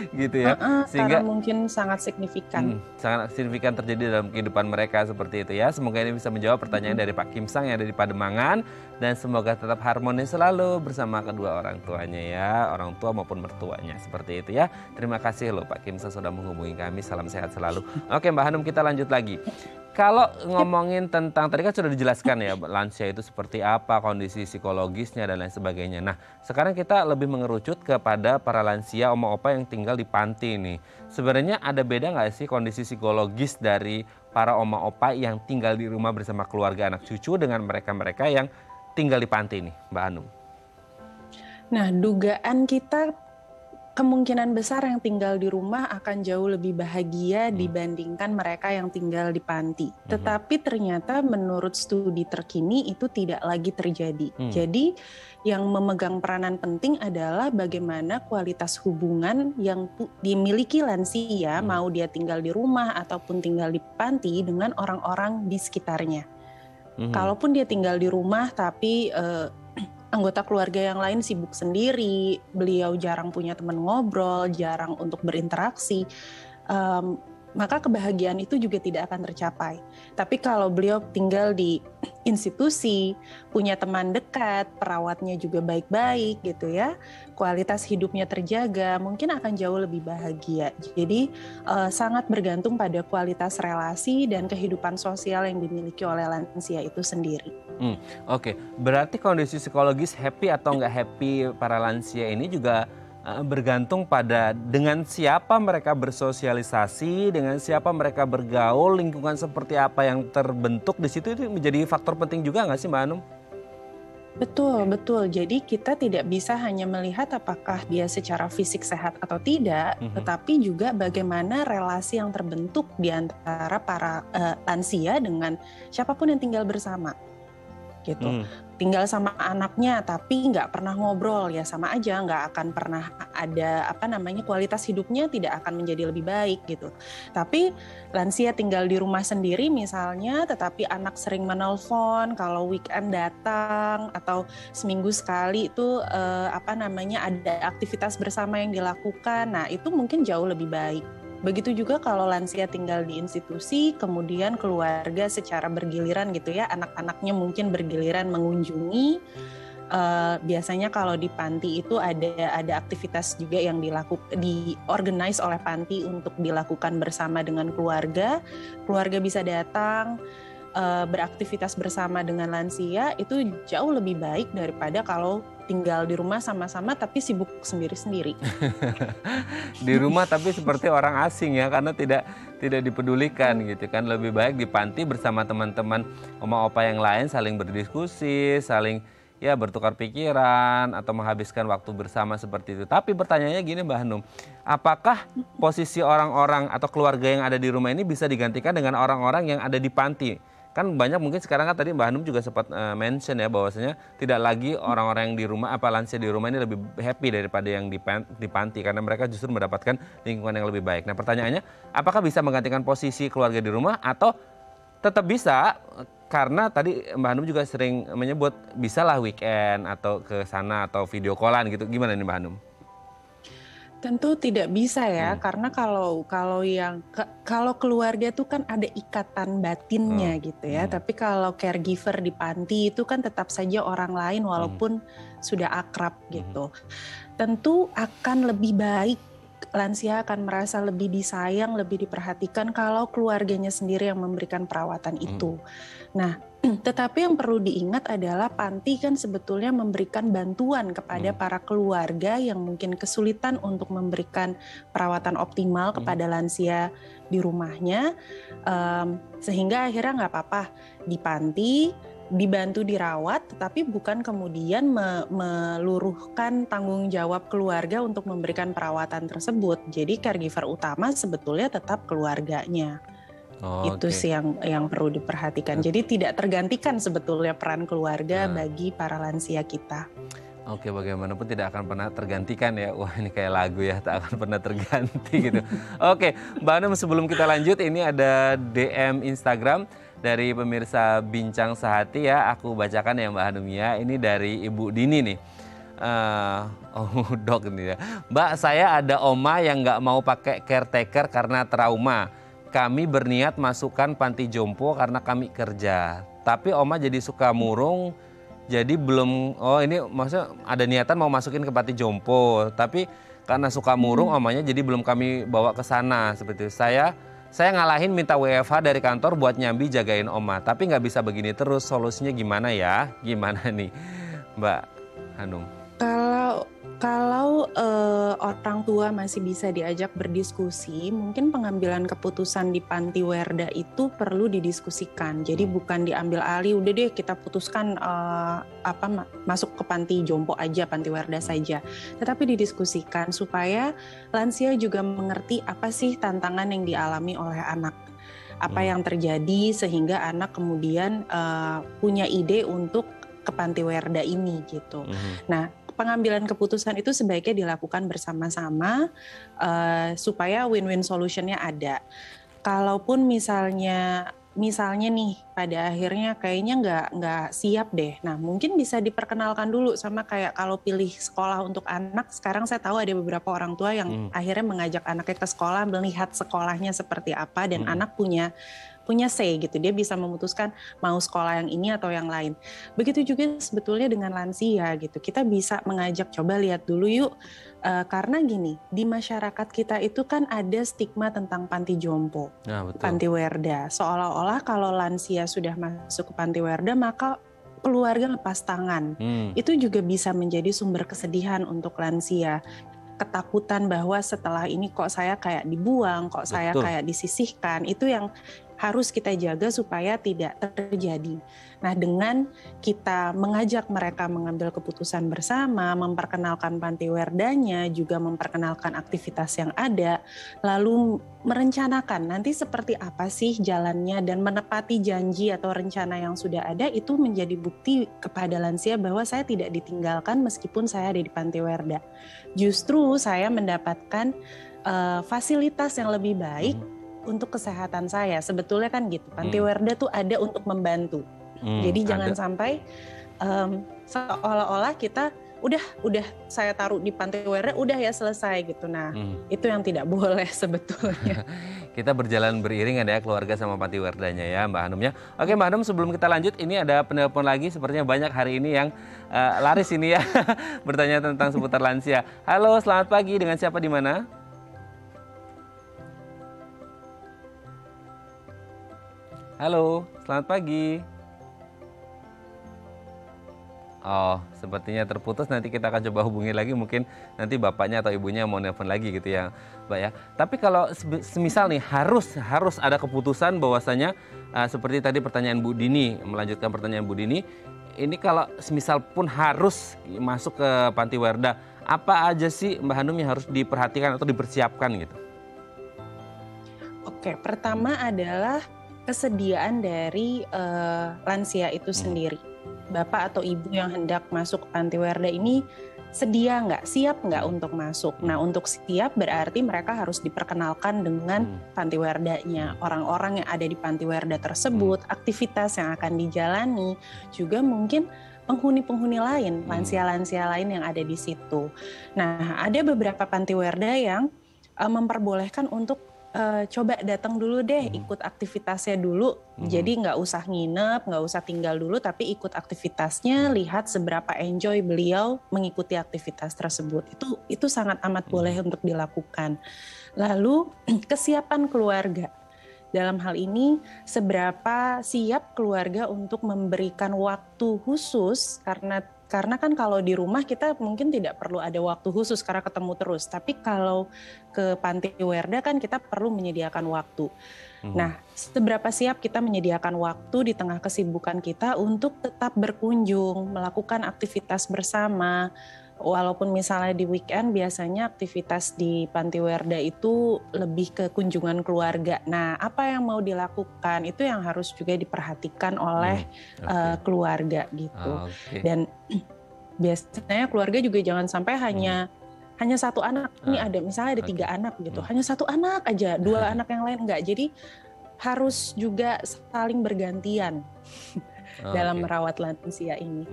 Gitu ya. Sehingga karena mungkin sangat signifikan. Sangat signifikan terjadi dalam kehidupan mereka seperti itu ya. Semoga ini bisa menjawab pertanyaan dari Pak Kim Sang yang ada di Pademangan, dan semoga tetap harmonis selalu bersama kedua orang tuanya ya, orang tua maupun mertuanya seperti itu ya. Terima kasih loh Pak Kim Sang sudah menghubungi kami. Salam sehat selalu. Oke Mbak Hanum, kita lanjut lagi. Kalau ngomongin tentang, tadi kan sudah dijelaskan ya lansia itu seperti apa, kondisi psikologisnya dan lain sebagainya. Nah, sekarang kita lebih mengerucut kepada para lansia oma opa yang tinggal di panti nih. Sebenarnya ada beda nggak sih kondisi psikologis dari para oma opa yang tinggal di rumah bersama keluarga anak cucu dengan mereka-mereka yang tinggal di panti nih, Mbak Hanum? Nah, dugaan kita kemungkinan besar yang tinggal di rumah akan jauh lebih bahagia dibandingkan mereka yang tinggal di panti. Tetapi ternyata menurut studi terkini itu tidak lagi terjadi. Jadi yang memegang peranan penting adalah bagaimana kualitas hubungan yang dimiliki lansia, mau dia tinggal di rumah ataupun tinggal di panti, dengan orang-orang di sekitarnya. Kalaupun dia tinggal di rumah tapi anggota keluarga yang lain sibuk sendiri, beliau jarang punya teman ngobrol, jarang untuk berinteraksi, maka kebahagiaan itu juga tidak akan tercapai. Tapi kalau beliau tinggal di institusi, punya teman dekat, perawatnya juga baik-baik gitu ya, kualitas hidupnya terjaga, mungkin akan jauh lebih bahagia. Jadi sangat bergantung pada kualitas relasi dan kehidupan sosial yang dimiliki oleh lansia itu sendiri. Oke, berarti kondisi psikologis happy atau nggak happy para lansia ini juga bergantung pada dengan siapa mereka bersosialisasi, dengan siapa mereka bergaul, lingkungan seperti apa yang terbentuk di situ, itu menjadi faktor penting juga nggak sih Mbak Hanum? Betul, betul. Jadi kita tidak bisa hanya melihat apakah dia secara fisik sehat atau tidak, tetapi juga bagaimana relasi yang terbentuk di antara para lansia dengan siapapun yang tinggal bersama. Gitu. Tinggal sama anaknya tapi nggak pernah ngobrol, ya sama aja, nggak akan pernah ada kualitas hidupnya tidak akan menjadi lebih baik gitu. Tapi lansia tinggal di rumah sendiri misalnya, tetapi anak sering menelpon kalau weekend datang atau seminggu sekali itu ada aktivitas bersama yang dilakukan. Nah itu mungkin jauh lebih baik. Begitu juga kalau lansia tinggal di institusi, kemudian keluarga secara bergiliran gitu ya, anak-anaknya mungkin bergiliran mengunjungi. Biasanya kalau di panti itu ada aktivitas juga yang diorganize oleh panti untuk dilakukan bersama dengan keluarga. Keluarga bisa datang, beraktivitas bersama dengan lansia, itu jauh lebih baik daripada kalau tinggal di rumah sama-sama tapi sibuk sendiri-sendiri. Di rumah tapi seperti orang asing ya, karena tidak dipedulikan gitu kan. Lebih baik di panti bersama teman-teman oma opa yang lain, saling berdiskusi, saling ya bertukar pikiran atau menghabiskan waktu bersama seperti itu. Tapi pertanyaannya gini Mbak Hanum, apakah posisi orang-orang atau keluarga yang ada di rumah ini bisa digantikan dengan orang-orang yang ada di panti? Kan banyak mungkin sekarang kan tadi Mbak Hanum juga sempat mention ya bahwasanya tidak lagi orang-orang yang di rumah, lansia di rumah ini lebih happy daripada yang di panti karena mereka justru mendapatkan lingkungan yang lebih baik. Nah pertanyaannya, apakah bisa menggantikan posisi keluarga di rumah atau tetap bisa? Karena tadi Mbak Hanum juga sering menyebut bisalah weekend atau ke sana atau video callan gitu. Gimana nih Mbak Hanum? Tentu tidak bisa ya, karena kalau keluarga itu kan ada ikatan batinnya gitu ya. Tapi kalau caregiver di panti itu kan tetap saja orang lain walaupun sudah akrab gitu. Tentu akan lebih baik, lansia akan merasa lebih disayang, lebih diperhatikan kalau keluarganya sendiri yang memberikan perawatan itu. Nah, tetapi yang perlu diingat adalah panti kan sebetulnya memberikan bantuan kepada para keluarga yang mungkin kesulitan untuk memberikan perawatan optimal kepada lansia di rumahnya, sehingga akhirnya nggak apa-apa di panti dibantu dirawat, tetapi bukan kemudian meluruhkan tanggung jawab keluarga untuk memberikan perawatan tersebut. Jadi caregiver utama sebetulnya tetap keluarganya. Itu sih yang perlu diperhatikan. Jadi tidak tergantikan sebetulnya peran keluarga bagi para lansia kita. Oke, bagaimanapun tidak akan pernah tergantikan ya. Wah ini kayak lagu ya, tak akan pernah terganti gitu. Oke, Mbak Hanum sebelum kita lanjut, ini ada DM Instagram dari pemirsa Bincang Sehati ya. Aku bacakan ya Mbak Hanum ya. Ini dari Ibu Dini nih. Dok ini ya. Mbak, saya ada oma yang nggak mau pakai caretaker karena trauma. Kami berniat masukkan panti jompo karena kami kerja. Tapi oma jadi suka murung, jadi belum, ini maksudnya ada niatan mau masukin ke panti jompo. Tapi karena suka murung omanya jadi belum kami bawa ke sana seperti itu. Saya ngalahin minta WFH dari kantor buat nyambi jagain oma. Tapi nggak bisa begini terus, solusinya gimana ya? Gimana nih Mbak Hanum? Kalau orang tua masih bisa diajak berdiskusi, mungkin pengambilan keputusan di panti werda itu perlu didiskusikan. Jadi bukan diambil alih, udah deh kita putuskan masuk ke panti jompo aja, panti werda saja. Tetapi didiskusikan supaya lansia juga mengerti apa sih tantangan yang dialami oleh anak. Apa yang terjadi sehingga anak kemudian punya ide untuk ke panti werda ini gitu. Nah, pengambilan keputusan itu sebaiknya dilakukan bersama-sama supaya win-win solutionnya ada. Kalaupun misalnya misalnya nih pada akhirnya kayaknya nggak siap deh. Nah mungkin bisa diperkenalkan dulu sama kayak kalau pilih sekolah untuk anak. Sekarang saya tahu ada beberapa orang tua yang akhirnya mengajak anaknya ke sekolah, melihat sekolahnya seperti apa dan anak punya say gitu. Dia bisa memutuskan mau sekolah yang ini atau yang lain. Begitu juga sebetulnya dengan lansia gitu. Kita bisa mengajak coba lihat dulu yuk. Karena gini, di masyarakat kita itu kan ada stigma tentang panti jompo, panti werda. Seolah-olah kalau lansia sudah masuk ke panti werda maka keluarga lepas tangan. Itu juga bisa menjadi sumber kesedihan untuk lansia. Ketakutan bahwa setelah ini kok saya kayak dibuang, kok saya kayak disisihkan, itu yang harus kita jaga supaya tidak terjadi. Nah, dengan kita mengajak mereka mengambil keputusan bersama, memperkenalkan panti werdanya, juga memperkenalkan aktivitas yang ada, lalu merencanakan nanti seperti apa sih jalannya dan menepati janji atau rencana yang sudah ada, itu menjadi bukti kepada lansia bahwa saya tidak ditinggalkan meskipun saya ada di panti werda. Justru saya mendapatkan fasilitas yang lebih baik untuk kesehatan saya. Sebetulnya kan gitu, panti werda tuh ada untuk membantu. Jadi jangan sampai seolah-olah kita udah saya taruh di panti werda udah ya selesai gitu. Nah, itu yang tidak boleh sebetulnya. Kita berjalan beriring ada ya keluarga sama panti werdanya ya Mbak Hanum ya. Oke Mbak Hanum, sebelum kita lanjut ini ada penelpon lagi, sepertinya banyak hari ini yang laris ini ya bertanya tentang seputar lansia. Halo, selamat pagi, dengan siapa di mana? Halo, selamat pagi. Oh, sepertinya terputus. Nanti kita akan coba hubungi lagi. Mungkin nanti bapaknya atau ibunya mau nelpon lagi gitu ya, Mbak ya. Tapi kalau semisal nih harus ada keputusan bahwasanya seperti tadi pertanyaan Bu Dini, melanjutkan pertanyaan Bu Dini. Ini kalau semisal pun harus masuk ke panti werda, apa aja sih Mbak Hanum yang harus diperhatikan atau dipersiapkan gitu? Oke, pertama adalah kesediaan dari lansia itu sendiri. Bapak atau ibu yang hendak masuk panti werda ini sedia nggak, siap nggak untuk masuk. Nah, untuk siap berarti mereka harus diperkenalkan dengan panti werdanya, orang-orang yang ada di panti werda tersebut, aktivitas yang akan dijalani, juga mungkin penghuni-penghuni lain, lansia-lansia lain yang ada di situ. Nah, ada beberapa panti werda yang memperbolehkan untuk coba datang dulu deh, ikut aktivitasnya dulu. Jadi nggak usah nginep, nggak usah tinggal dulu, tapi ikut aktivitasnya, lihat seberapa enjoy beliau mengikuti aktivitas tersebut. Itu sangat amat boleh untuk dilakukan. Lalu kesiapan keluarga. Dalam hal ini, seberapa siap keluarga untuk memberikan waktu khusus, karena kan kalau di rumah kita mungkin tidak perlu ada waktu khusus karena ketemu terus. Tapi kalau ke panti werda kan kita perlu menyediakan waktu. Nah, seberapa siap kita menyediakan waktu di tengah kesibukan kita untuk tetap berkunjung, melakukan aktivitas bersama. Walaupun misalnya di weekend biasanya aktivitas di panti werda itu lebih ke kunjungan keluarga. Nah, apa yang mau dilakukan itu yang harus juga diperhatikan oleh keluarga gitu. Dan biasanya keluarga juga jangan sampai hanya satu anak. Ini ada misalnya ada 3 anak gitu, hanya 1 anak aja, 2 anak yang lain enggak. Jadi harus juga saling bergantian dalam merawat lansia ini.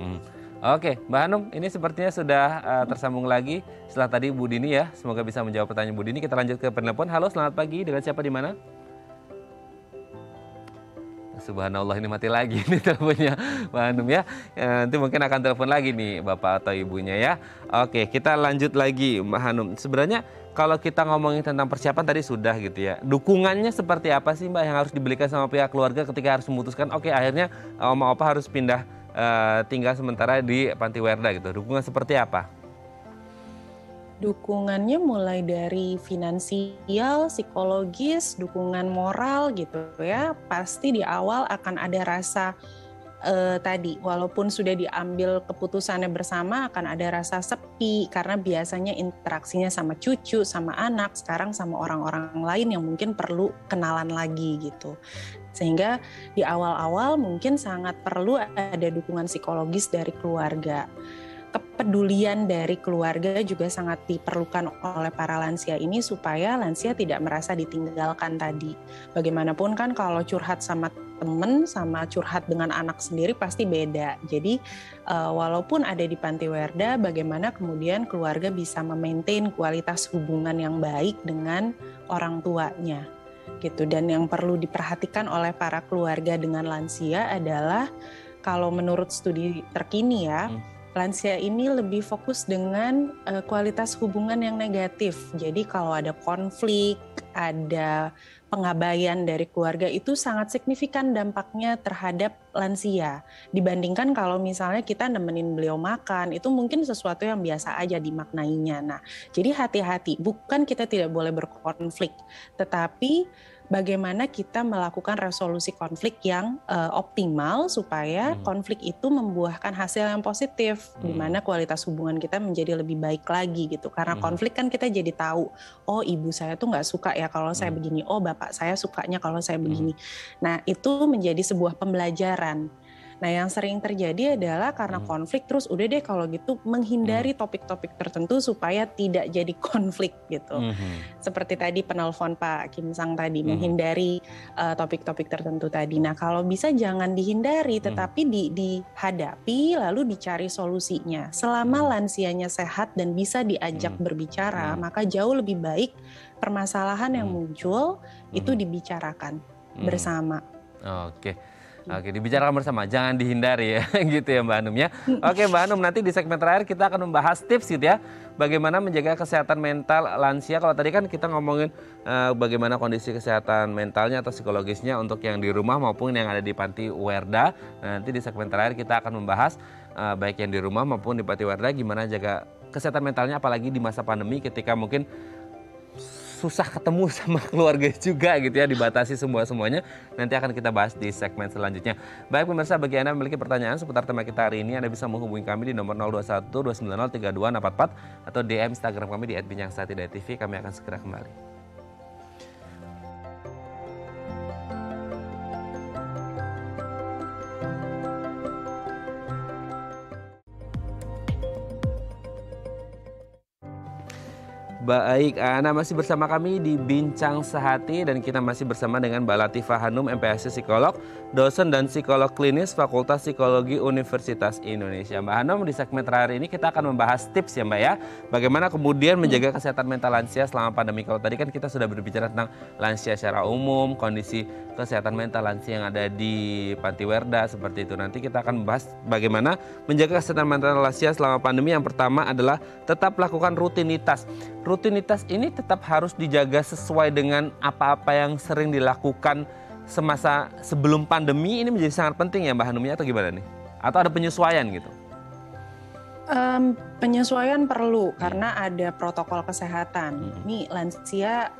Oke, Mbak Hanum, ini sepertinya sudah tersambung lagi setelah tadi Bu Dini ya. Semoga bisa menjawab pertanyaan Bu Dini. Kita lanjut ke penelpon. Halo, selamat pagi. Dengan siapa di mana? Subhanallah, ini mati lagi nih teleponnya Mbak Hanum ya. Nanti mungkin akan telepon lagi nih Bapak atau Ibunya ya. Oke, kita lanjut lagi Mbak Hanum. Sebenarnya kalau kita ngomongin tentang persiapan tadi sudah gitu ya. Dukungannya seperti apa sih Mbak yang harus diberikan sama pihak keluarga ketika harus memutuskan oke, akhirnya Oma Opa harus pindah tinggal sementara di panti werda gitu. Dukungan seperti apa? Dukungannya mulai dari finansial, psikologis, dukungan moral gitu ya. Pasti di awal akan ada rasa tadi, walaupun sudah diambil keputusannya bersama, akan ada rasa sepi karena biasanya interaksinya sama cucu, sama anak, sekarang sama orang-orang lain yang mungkin perlu kenalan lagi gitu. Sehingga di awal-awal mungkin sangat perlu ada dukungan psikologis dari keluarga. kepedulian dari keluarga juga sangat diperlukan oleh para lansia ini supaya lansia tidak merasa ditinggalkan tadi. Bagaimanapun kan kalau curhat sama teman sama curhat dengan anak sendiri pasti beda. Jadi walaupun ada di Panti Werda, bagaimana kemudian keluarga bisa memaintain kualitas hubungan yang baik dengan orang tuanya gitu. Dan yang perlu diperhatikan oleh para keluarga dengan lansia adalah kalau menurut studi terkini ya, lansia ini lebih fokus dengan kualitas hubungan yang negatif. Jadi kalau ada konflik, ada pengabaian dari keluarga itu sangat signifikan dampaknya terhadap lansia. Dibandingkan kalau misalnya kita nemenin beliau makan, itu mungkin sesuatu yang biasa aja dimaknainya. Nah, jadi hati-hati, bukan kita tidak boleh berkonflik, tetapi bagaimana kita melakukan resolusi konflik yang optimal supaya konflik itu membuahkan hasil yang positif, di mana kualitas hubungan kita menjadi lebih baik lagi gitu. Karena konflik kan kita jadi tahu, oh ibu saya tuh nggak suka ya kalau saya begini, oh bapak saya sukanya kalau saya begini. Nah itu menjadi sebuah pembelajaran. Nah yang sering terjadi adalah karena konflik terus udah deh kalau gitu menghindari topik-topik tertentu supaya tidak jadi konflik gitu. Seperti tadi penelpon Pak Kim Sang tadi menghindari topik-topik tertentu tadi. Nah kalau bisa jangan dihindari tetapi dihadapi lalu dicari solusinya. Selama lansianya sehat dan bisa diajak berbicara maka jauh lebih baik permasalahan yang muncul itu dibicarakan bersama. Oke, dibicarakan bersama, jangan dihindari ya, gitu ya Mbak Hanum ya. Oke Mbak Hanum, nanti di segmen terakhir kita akan membahas tips gitu ya, bagaimana menjaga kesehatan mental lansia. Kalau tadi kan kita ngomongin bagaimana kondisi kesehatan mentalnya atau psikologisnya untuk yang di rumah maupun yang ada di Panti Werda. Nah, nanti di segmen terakhir kita akan membahas baik yang di rumah maupun di Panti Werda gimana jaga kesehatan mentalnya, apalagi di masa pandemi ketika mungkin susah ketemu sama keluarga juga gitu ya, dibatasi semuanya. Nanti akan kita bahas di segmen selanjutnya. Baik pemirsa, bagi Anda yang memiliki pertanyaan seputar tema kita hari ini, Anda bisa menghubungi kami di nomor 021 290 3244 atau DM Instagram kami di @binjangsati.tv. Kami akan segera kembali. Baik, Anda masih bersama kami di Bincang Sehati dan kita masih bersama dengan Mbak Latifah Hanum, MPASI Psikolog, dosen dan psikolog klinis Fakultas Psikologi Universitas Indonesia. Mbak Hanum, di segmen terakhir ini kita akan membahas tips ya Mbak ya, bagaimana kemudian menjaga kesehatan mental lansia selama pandemi. Kalau tadi kan kita sudah berbicara tentang lansia secara umum, kondisi kesehatan mental lansia yang ada di Panti Werda seperti itu. Nanti kita akan membahas bagaimana menjaga kesehatan mental lansia selama pandemi. Yang pertama adalah tetap lakukan rutinitas. Rutinitas ini tetap harus dijaga sesuai dengan apa-apa yang sering dilakukan semasa sebelum pandemi. Ini menjadi sangat penting ya Mbak Hanum ya, atau gimana nih? Atau ada penyesuaian gitu? Penyesuaian perlu karena ada protokol kesehatan. Ini lansia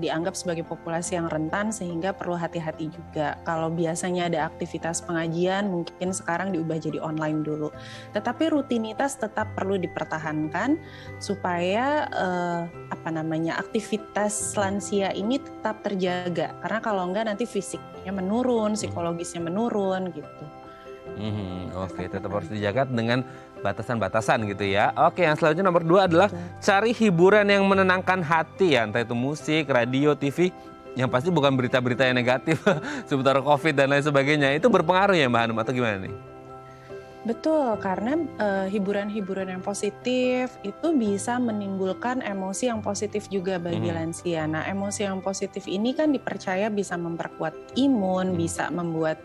dianggap sebagai populasi yang rentan sehingga perlu hati-hati juga. Kalau biasanya ada aktivitas pengajian mungkin sekarang diubah jadi online dulu. Tetapi rutinitas tetap perlu dipertahankan supaya aktivitas lansia ini tetap terjaga. Karena kalau enggak nanti fisiknya menurun, psikologisnya menurun gitu. Oke, tetap harus dijaga dengan batasan-batasan gitu ya. Oke, yang selanjutnya nomor 2 adalah cari hiburan yang menenangkan hati ya, entah itu musik, radio, TV, yang pasti bukan berita-berita yang negatif seputar COVID dan lain sebagainya. Itu berpengaruh ya Mbak Hanum atau gimana nih? Betul, karena hiburan-hiburan yang positif itu bisa menimbulkan emosi yang positif juga bagi lansia. Nah, emosi yang positif ini kan dipercaya bisa memperkuat imun, bisa membuat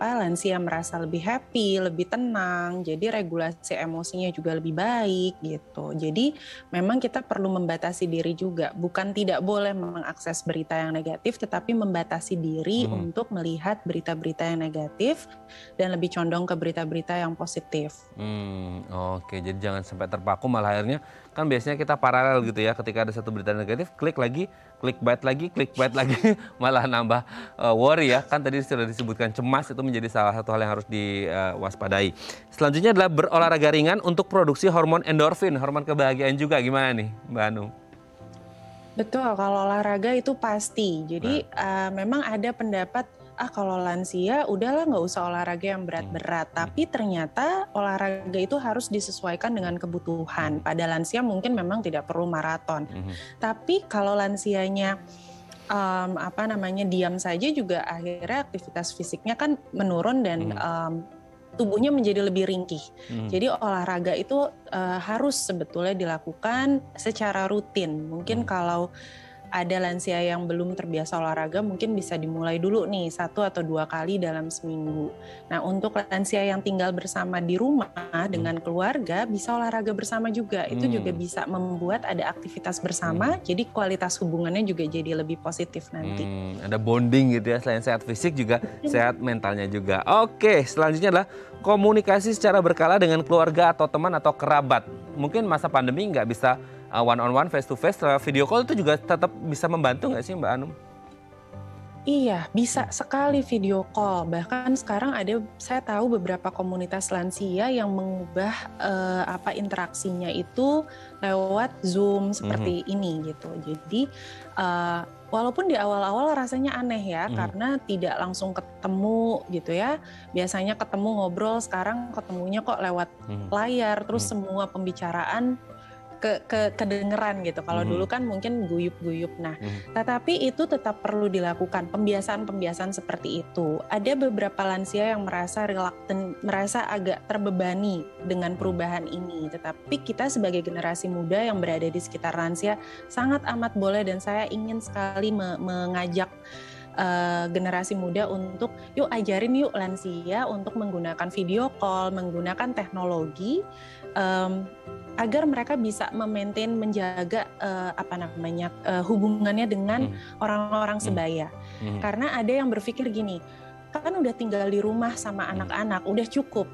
lansia merasa lebih happy, lebih tenang. Jadi regulasi emosinya juga lebih baik gitu. Jadi memang kita perlu membatasi diri juga. Bukan tidak boleh mengakses berita yang negatif, tetapi membatasi diri untuk melihat berita-berita yang negatif dan lebih condong ke berita-berita yang positif. Oke, jadi jangan sampai terpaku, malah akhirnya kan biasanya kita paralel gitu ya, ketika ada satu berita negatif klik bait lagi malah nambah worry ya. Kan tadi sudah disebutkan cemas, itu menjadi salah satu hal yang harus diwaspadai. Selanjutnya adalah berolahraga ringan untuk produksi hormon endorfin, hormon kebahagiaan juga. Gimana nih Mbak Hanum? Betul, kalau olahraga itu pasti. Jadi memang ada pendapat kalau lansia udahlah nggak usah olahraga yang berat-berat. Tapi ternyata olahraga itu harus disesuaikan dengan kebutuhan. Pada lansia mungkin memang tidak perlu maraton. Tapi kalau lansianya diam saja juga akhirnya aktivitas fisiknya kan menurun dan tubuhnya menjadi lebih ringkih. Jadi olahraga itu harus sebetulnya dilakukan secara rutin. Mungkin kalau ada lansia yang belum terbiasa olahraga, mungkin bisa dimulai dulu nih 1 atau 2 kali dalam seminggu. Nah, untuk lansia yang tinggal bersama di rumah dengan keluarga, bisa olahraga bersama juga. Itu juga bisa membuat ada aktivitas bersama, jadi kualitas hubungannya juga jadi lebih positif nanti. Ada bonding gitu ya, selain sehat fisik juga sehat mentalnya juga. Oke, selanjutnya adalah komunikasi secara berkala dengan keluarga atau teman atau kerabat. Mungkin masa pandemi nggak bisa one on one, face to face, video call itu juga tetap bisa membantu nggak sih Mbak Hanum? Iya, bisa sekali video call. Bahkan sekarang saya tahu beberapa komunitas lansia yang mengubah interaksinya itu lewat Zoom seperti ini gitu. Jadi walaupun di awal-awal rasanya aneh ya, karena tidak langsung ketemu gitu ya. Biasanya ketemu ngobrol, sekarang ketemunya kok lewat layar, terus semua pembicaraan kedengeran gitu. Kalau dulu kan mungkin guyup-guyup. Nah, tetapi itu tetap perlu dilakukan pembiasaan-pembiasaan seperti itu. Ada beberapa lansia yang merasa reluctant, merasa agak terbebani dengan perubahan ini. Tetapi kita sebagai generasi muda yang berada di sekitar lansia sangat amat boleh, dan saya ingin sekali mengajak generasi muda untuk yuk ajarin yuk lansia untuk menggunakan video call, menggunakan teknologi agar mereka bisa menjaga hubungannya dengan orang-orang sebaya. Karena ada yang berpikir gini, kan udah tinggal di rumah sama anak-anak, udah cukup.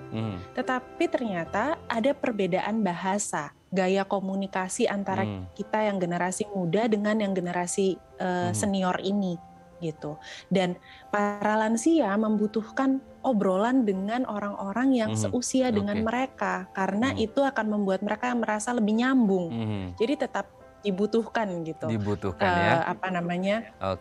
Tetapi ternyata ada perbedaan bahasa, gaya komunikasi antara kita yang generasi muda dengan yang generasi senior ini. Gitu. Dan para lansia membutuhkan obrolan dengan orang-orang yang seusia dengan mereka, karena itu akan membuat mereka merasa lebih nyambung. Jadi tetap dibutuhkan gitu. Dibutuhkan ya.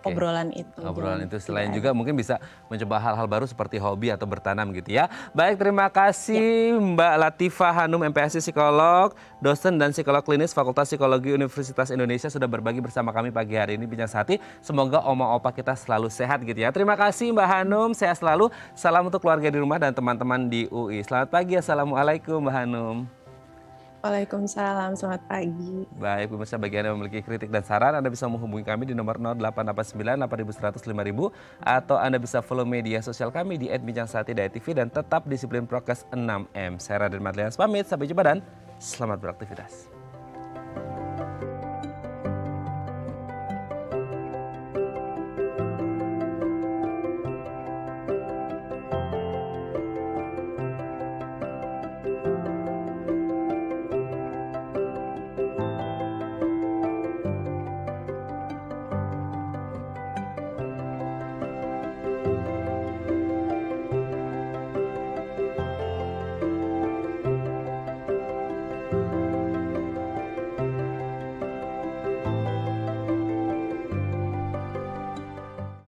Obrolan itu. Obrolan itu selain juga mungkin bisa mencoba hal-hal baru seperti hobi atau bertanam gitu ya. Baik, terima kasih Mbak Latifah Hanum, MPASI psikolog, dosen dan psikolog klinis Fakultas Psikologi Universitas Indonesia sudah berbagi bersama kami pagi hari ini Bincang Sehati. Semoga oma opa kita selalu sehat gitu ya. Terima kasih Mbak Hanum, sehat selalu. Salam untuk keluarga di rumah dan teman-teman di UI. Selamat pagi, Assalamualaikum Mbak Hanum. Waalaikumsalam, selamat pagi. Baik, pemirsa, bagi Anda yang memiliki kritik dan saran, Anda bisa menghubungi kami di nomor 0889 8100 5000 atau Anda bisa follow media sosial kami di @bincang-sehati.tv dan tetap disiplin prokes 6M. Saya Raden Madlians pamit, sampai jumpa dan selamat beraktivitas.